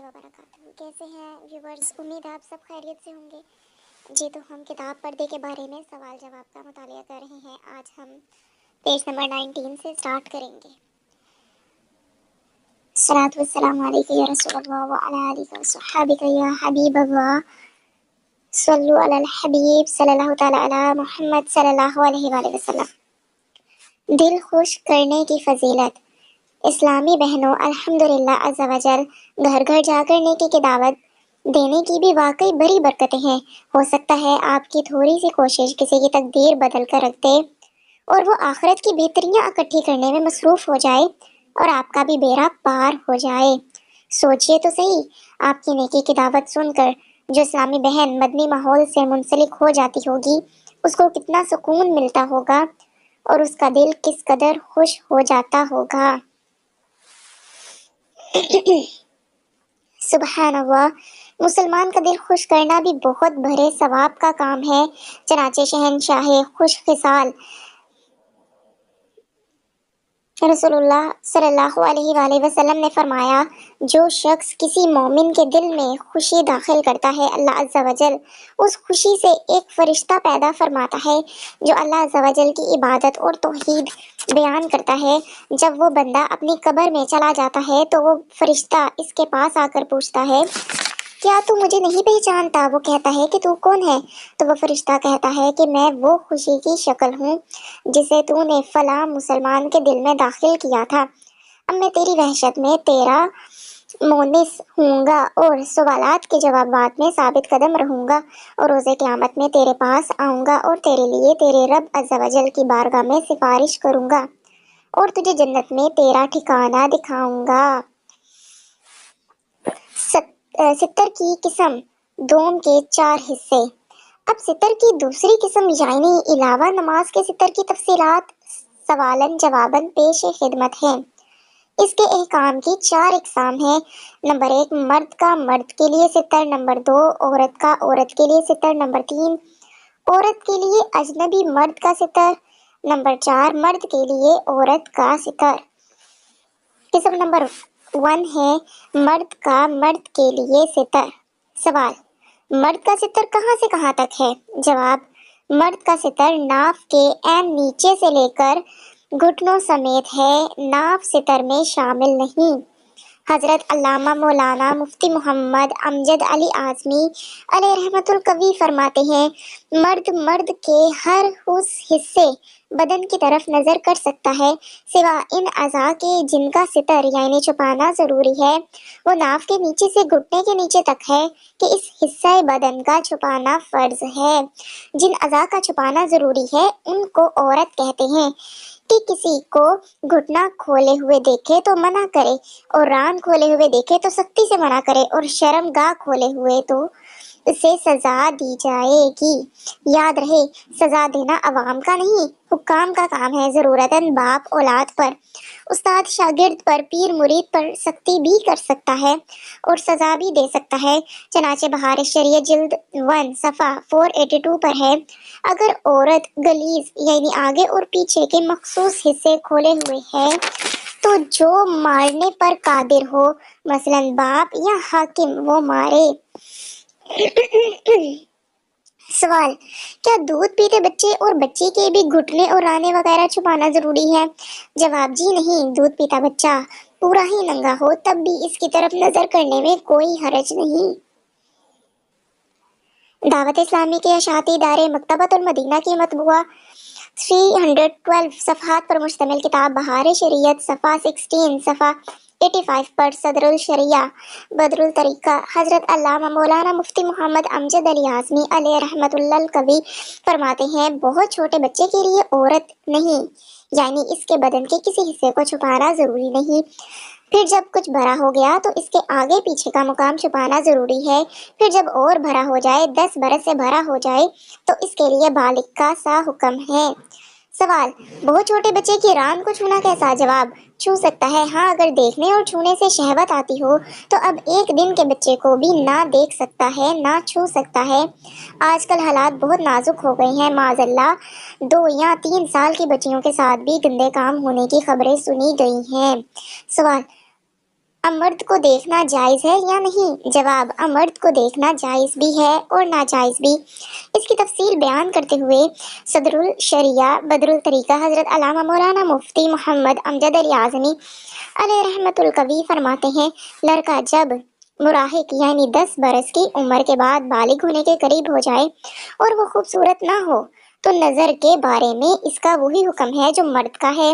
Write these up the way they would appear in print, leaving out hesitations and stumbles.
وبرکاتہ۔ کیسے ہیں ویورز؟ امید ہے آپ سب خیریت سے ہوں گے۔ جی تو ہم کتاب پردے کے بارے میں سوال جواب کا مطالعہ کر رہے ہیں۔ آج ہم پیج نمبر 19 سے سٹارٹ کریں گے۔ الصلاۃ والسلام علیک یا رسول اللہ وعلی آلہ وصحبہ یا حبیب اللہ، صلو علی الحبیب صلی اللہ تعالی علی محمد صلی اللہ علیہ وآلہ وسلم۔ دل خوش کرنے کی فضیلت۔ اسلامی بہنوں، الحمدللہ عز و جل گھر گھر جا کر نیکی کی دعوت دینے کی بھی واقعی بڑی برکتیں ہیں۔ ہو سکتا ہے آپ کی تھوڑی سی کوشش کسی کی تقدیر بدل کر رکھ دے اور وہ آخرت کی بہتریاں اکٹھی کرنے میں مصروف ہو جائے اور آپ کا بھی بیڑا پار ہو جائے۔ سوچئے تو صحیح، آپ کی نیکی کی دعوت سن کر جو اسلامی بہن مدنی ماحول سے منسلک ہو جاتی ہوگی، اس کو کتنا سکون ملتا ہوگا اور اس کا دل کس قدر خوش ہو جاتا ہوگا۔ سبحان اللہ، مسلمان کا دل خوش کرنا بھی بہت بڑے ثواب کا کام ہے۔ چنانچہ شہنشاہ خوش خصال رسول اللہ صلی اللہ علیہ وآلہ وسلم نے فرمایا، جو شخص کسی مومن کے دل میں خوشی داخل کرتا ہے، اللہ عز و جل اس خوشی سے ایک فرشتہ پیدا فرماتا ہے جو اللہ عز و جل کی عبادت اور توحید بیان کرتا ہے۔ جب وہ بندہ اپنی قبر میں چلا جاتا ہے تو وہ فرشتہ اس کے پاس آ کر پوچھتا ہے، کیا تو مجھے نہیں پہچانتا؟ وہ کہتا ہے کہ تو کون ہے؟ تو وہ فرشتہ کہتا ہے کہ میں وہ خوشی کی شکل ہوں جسے تو نے فلاں مسلمان کے دل میں داخل کیا تھا۔ اب میں تیری وحشت میں تیرا مونس ہوں گا اور سوالات کے جوابات میں ثابت قدم رہوں گا، اور روز قیامت میں تیرے پاس آؤں گا اور تیرے لیے تیرے رب عز و جل کی بارگاہ میں سفارش کروں گا اور تجھے جنت میں تیرا ٹھکانہ دکھاؤں گا۔ ستر کی قسم، دوم کے 4 حصے۔ اب ستر کی دوسری قسم یعنی علاوہ نماز کے ستر کی تفصیلات سوالن جواباً پیش خدمت ہیں۔ اس کے احکام کی 4 اقسام ہیں۔ نمبر 1، مرد کا مرد کے لیے ستر۔ نمبر 2، عورت کا عورت کے لیے ستر۔ نمبر 3، عورت کے لیے اجنبی مرد کا ستر۔ نمبر 4، مرد کے لیے عورت کا ستر۔ قسم نمبر 1 ہے مرد کا مرد کے لیے ستر۔ سوال، مرد کا ستر کہاں سے کہاں تک ہے؟ جواب، مرد کا ستر ناف کے عین نیچے سے لے کر گھٹنوں سمیت ہے، ناف ستر میں شامل نہیں۔ حضرت علامہ مولانا مفتی محمد امجد علی اعظمی علیہ رحمت القوی فرماتے ہیں، مرد کے ہر اس حصے بدن کی طرف نظر کر سکتا ہے سوا ان اعضاء کے جن کا ستر یعنی چھپانا ضروری ہے۔ وہ ناف کے نیچے سے گھٹنے کے نیچے تک ہے کہ اس حصہ بدن کا چھپانا فرض ہے۔ جن اعضاء کا چھپانا ضروری ہے ان کو عورت کہتے ہیں۔ کہ کسی کو گھٹنا کھولے ہوئے دیکھے تو منع کرے اور ران کھولے ہوئے دیکھے تو سختی سے منع کرے اور شرم گاہ کھولے ہوئے تو اسے سزا دی جائے گی۔ یاد رہے، سزا دینا عوام کا نہیں، حکام کا کام ہے۔ ضرورتاً باپ اولاد پر، استاد شاگرد پر، پیر مرید پر سختی بھی کر سکتا ہے اور سزا بھی دے سکتا ہے۔ چنانچہ بہار شریعت جلد 1 صفحہ 482 پر ہے، اگر عورت غلیظ یعنی آگے اور پیچھے کے مخصوص حصے کھولے ہوئے ہے تو جو مارنے پر قادر ہو، مثلاً باپ یا حاکم، وہ مارے۔ سوال، کیا دودھ پیتے بچے اور بچی کے بھی گھٹنے اور رانے وغیرہ چھپانا ضروری ہے؟ جواب، جی نہیں، دودھ پیتا بچہ پورا ہی ننگا ہو تب بھی اس کی طرف نظر کرنے میں کوئی حرج نہیں۔ دعوت اسلامی کے اشاعتی ادارے مکتبۃ المدینہ کی مطبوعہ 312 صفحات پر مشتمل کتاب بہار شریعت صفحہ 16 صفحہ 85 پر صدر الشریعہ بدر الطریقہ حضرت علامہ مولانا مفتی محمد امجد علی اعظمی علیہ رحمت اللہ القوی فرماتے ہیں، بہت چھوٹے بچے کے لیے عورت نہیں، یعنی اس کے بدن کے کسی حصے کو چھپانا ضروری نہیں۔ پھر جب کچھ بڑا ہو گیا تو اس کے آگے پیچھے کا مقام چھپانا ضروری ہے۔ پھر جب اور بڑا ہو جائے، 10 برس سے بڑا ہو جائے تو اس کے لیے بالغ کا سا حکم ہے۔ سوال، بہت چھوٹے بچے کی ران کو چھونا کیسا؟ جواب، چھو سکتا ہے، ہاں اگر دیکھنے اور چھونے سے شہوت آتی ہو تو اب 1 دن کے بچے کو بھی نہ دیکھ سکتا ہے نہ چھو سکتا ہے۔ آج کل حالات بہت نازک ہو گئے ہیں، معاذ اللہ 2 یا 3 سال کی بچیوں کے ساتھ بھی گندے کام ہونے کی خبریں سنی گئی ہیں۔ سوال، اب مرد کو دیکھنا جائز ہے یا نہیں؟ جواب: اب مرد کو دیکھنا جائز بھی ہے اور ناجائز بھی۔ اس کی تفصیل بیان کرتے ہوئے صدر الشریعہ بدر الطریقہ حضرت علامہ مولانا مفتی محمد امجد علی اعظمی علیہ رحمت القوی فرماتے ہیں، لڑکا جب مراہق یعنی 10 برس کی عمر کے بعد بالغ ہونے کے قریب ہو جائے اور وہ خوبصورت نہ ہو تو نظر کے بارے میں اس کا وہی حکم ہے جو مرد کا ہے،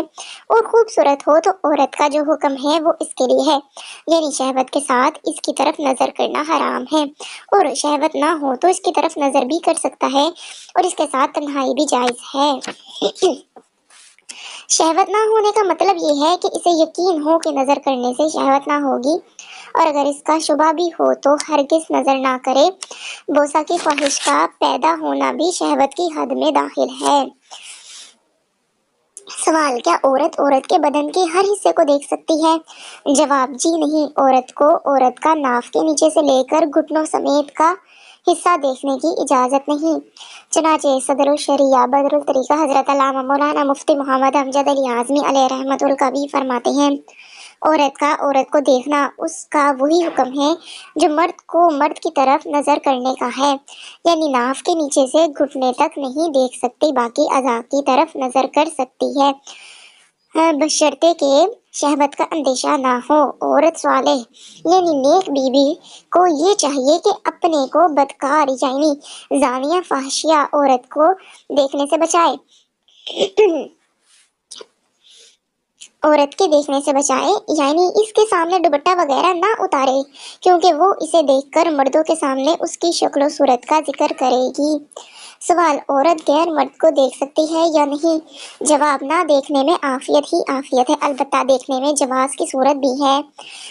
اور خوبصورت ہو تو عورت کا جو حکم ہے وہ اس کے لیے ہے، یعنی شہوت کے ساتھ اس کی طرف نظر کرنا حرام ہے، اور شہوت نہ ہو تو اس کی طرف نظر بھی کر سکتا ہے، اور اس کے ساتھ تنہائی بھی جائز ہے۔ شہوت نہ ہونے کا مطلب یہ ہے کہ اسے یقین ہو کہ نظر کرنے سے شہوت نہ ہوگی، اور اگر اس کا شبہ بھی ہو تو ہرگز نظر نہ کرے۔ بوسہ کی خواہش کا پیدا ہونا بھی شہوت کی حد میں داخل ہے۔ سوال: کیا عورت کے بدن کے ہر حصے کو دیکھ سکتی ہے؟ جواب: جی نہیں، عورت کو عورت کا ناف کے نیچے سے لے کر گھٹنوں سمیت کا حصہ دیکھنے کی اجازت نہیں۔ چنانچہ صدر الشریعہ بدر الطریقہ حضرت علامہ مولانا مفتی محمد امجد علی اعظمی علیہ رحمت القوی فرماتے ہیں، عورت کو دیکھنا اس کا وہی حکم ہے جو مرد کو مرد کی طرف نظر کرنے کا ہے، یعنی ناف کے نیچے سے گھٹنے تک نہیں دیکھ سکتی، باقی اعضاء کی طرف نظر کر سکتی ہے، بشرطے کہ شہوت کا اندیشہ نہ ہو۔ عورت صالح یعنی نیک بیوی کو یہ چاہیے کہ اپنے کو بدکار یعنی زانیہ فاحشہ عورت کو دیکھنے سے بچائے، یعنی اس کے سامنے دوپٹہ وغیرہ نہ اتارے، کیونکہ وہ اسے دیکھ کر مردوں کے سامنے اس کی شکل و صورت کا ذکر کرے گی۔ سوال: عورت غیر مرد کو دیکھ سکتی ہے یا نہیں؟ جواب: نہ دیکھنے میں عافیت ہی عافیت ہے، البتہ دیکھنے میں جواز کی صورت بھی ہے،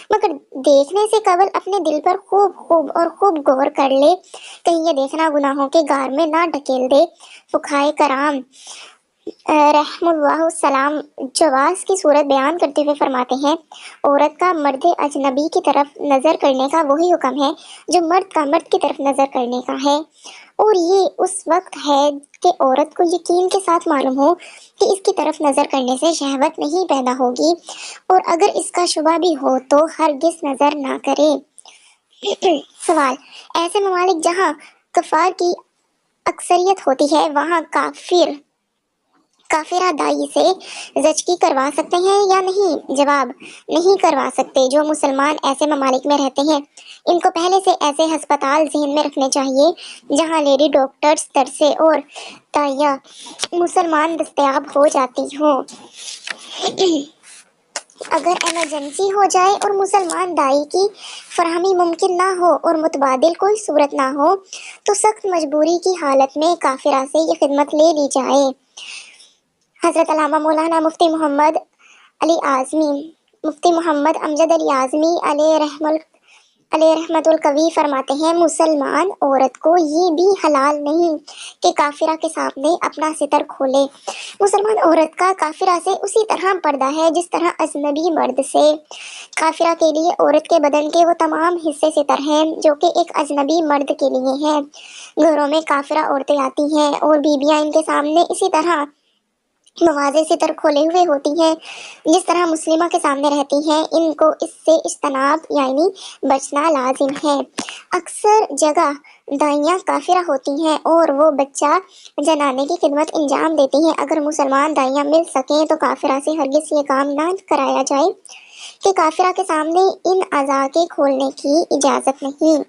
مگر دیکھنے سے قبل اپنے دل پر خوب غور کر لے، کہیں یہ دیکھنا گناہوں کے غار میں نہ ڈھکیل دے۔ فقہائے کرام رحم اللہ السلام جواز کی صورت بیان کرتے ہوئے فرماتے ہیں، عورت کا مرد اجنبی کی طرف نظر کرنے کا وہی حکم ہے جو مرد کا مرد کی طرف نظر کرنے کا ہے، اور یہ اس وقت ہے کہ عورت کو یقین کے ساتھ معلوم ہو کہ اس کی طرف نظر کرنے سے شہوت نہیں پیدا ہوگی، اور اگر اس کا شبہ بھی ہو تو ہرگز نظر نہ کرے۔ سوال: ایسے ممالک جہاں کفار کی اکثریت ہوتی ہے وہاں کافرہ دائی سے زچگی کروا سکتے ہیں یا نہیں؟ جواب: نہیں کروا سکتے۔ جو مسلمان ایسے ممالک میں رہتے ہیں ان کو پہلے سے ایسے ہسپتال ذہن میں رکھنے چاہیے جہاں لیڈی ڈاکٹرز ترسے اور دائیاں مسلمان دستیاب ہو جاتی ہوں۔ اگر ایمرجنسی ہو جائے اور مسلمان دائی کی فراہمی ممکن نہ ہو اور متبادل کوئی صورت نہ ہو تو سخت مجبوری کی حالت میں کافرہ سے یہ خدمت لے لی جائے۔ حضرت علامہ مولانا مفتی محمد امجد علی اعظمی علیہ رحمت القوی فرماتے ہیں، مسلمان عورت کو یہ بھی حلال نہیں کہ کافرہ کے سامنے اپنا ستر کھولے۔ مسلمان عورت کا کافرہ سے اسی طرح پردہ ہے جس طرح اجنبی مرد سے۔ کافرہ کے لیے عورت کے بدن کے وہ تمام حصے ستر ہیں جو کہ ایک اجنبی مرد کے لیے ہیں۔ گھروں میں کافرہ عورتیں آتی ہیں اور بیویاں ان کے سامنے اسی طرح مواضع ستر کھولے ہوئے ہوتی ہیں جس طرح مسلمہ کے سامنے رہتی ہیں، ان کو اس سے اجتناب یعنی بچنا لازم ہے۔ اکثر جگہ دائیاں کافرہ ہوتی ہیں اور وہ بچہ جنانے کی خدمت انجام دیتی ہیں۔ اگر مسلمان دائیاں مل سکیں تو کافرہ سے ہرگز یہ کام نہ کرایا جائے کہ کافرہ کے سامنے ان اعضاء کے کھولنے کی اجازت نہیں۔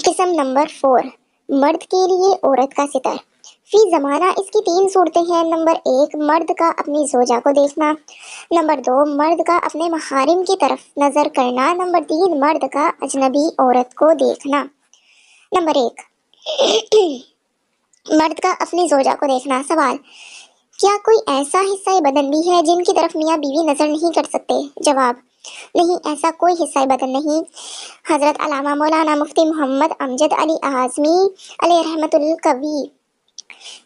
قسم نمبر 4: مرد کے لیے عورت کا ستر۔ فی زمانہ اس کی 3 صورتیں ہیں۔ نمبر 1: مرد کا اپنی زوجہ کو دیکھنا۔ نمبر 2: مرد کا اپنے محارم کی طرف نظر کرنا۔ نمبر 3: مرد کا اجنبی عورت کو دیکھنا۔ نمبر 1: مرد کا اپنی زوجہ کو دیکھنا۔ سوال: کیا کوئی ایسا حصہ بدن بھی ہے جن کی طرف میاں بیوی نظر نہیں کر سکتے؟ جواب: نہیں، ایسا کوئی حصہ بدن نہیں۔ حضرت علامہ مولانا مفتی محمد امجد علی اعظمی علیہ رحمت القوی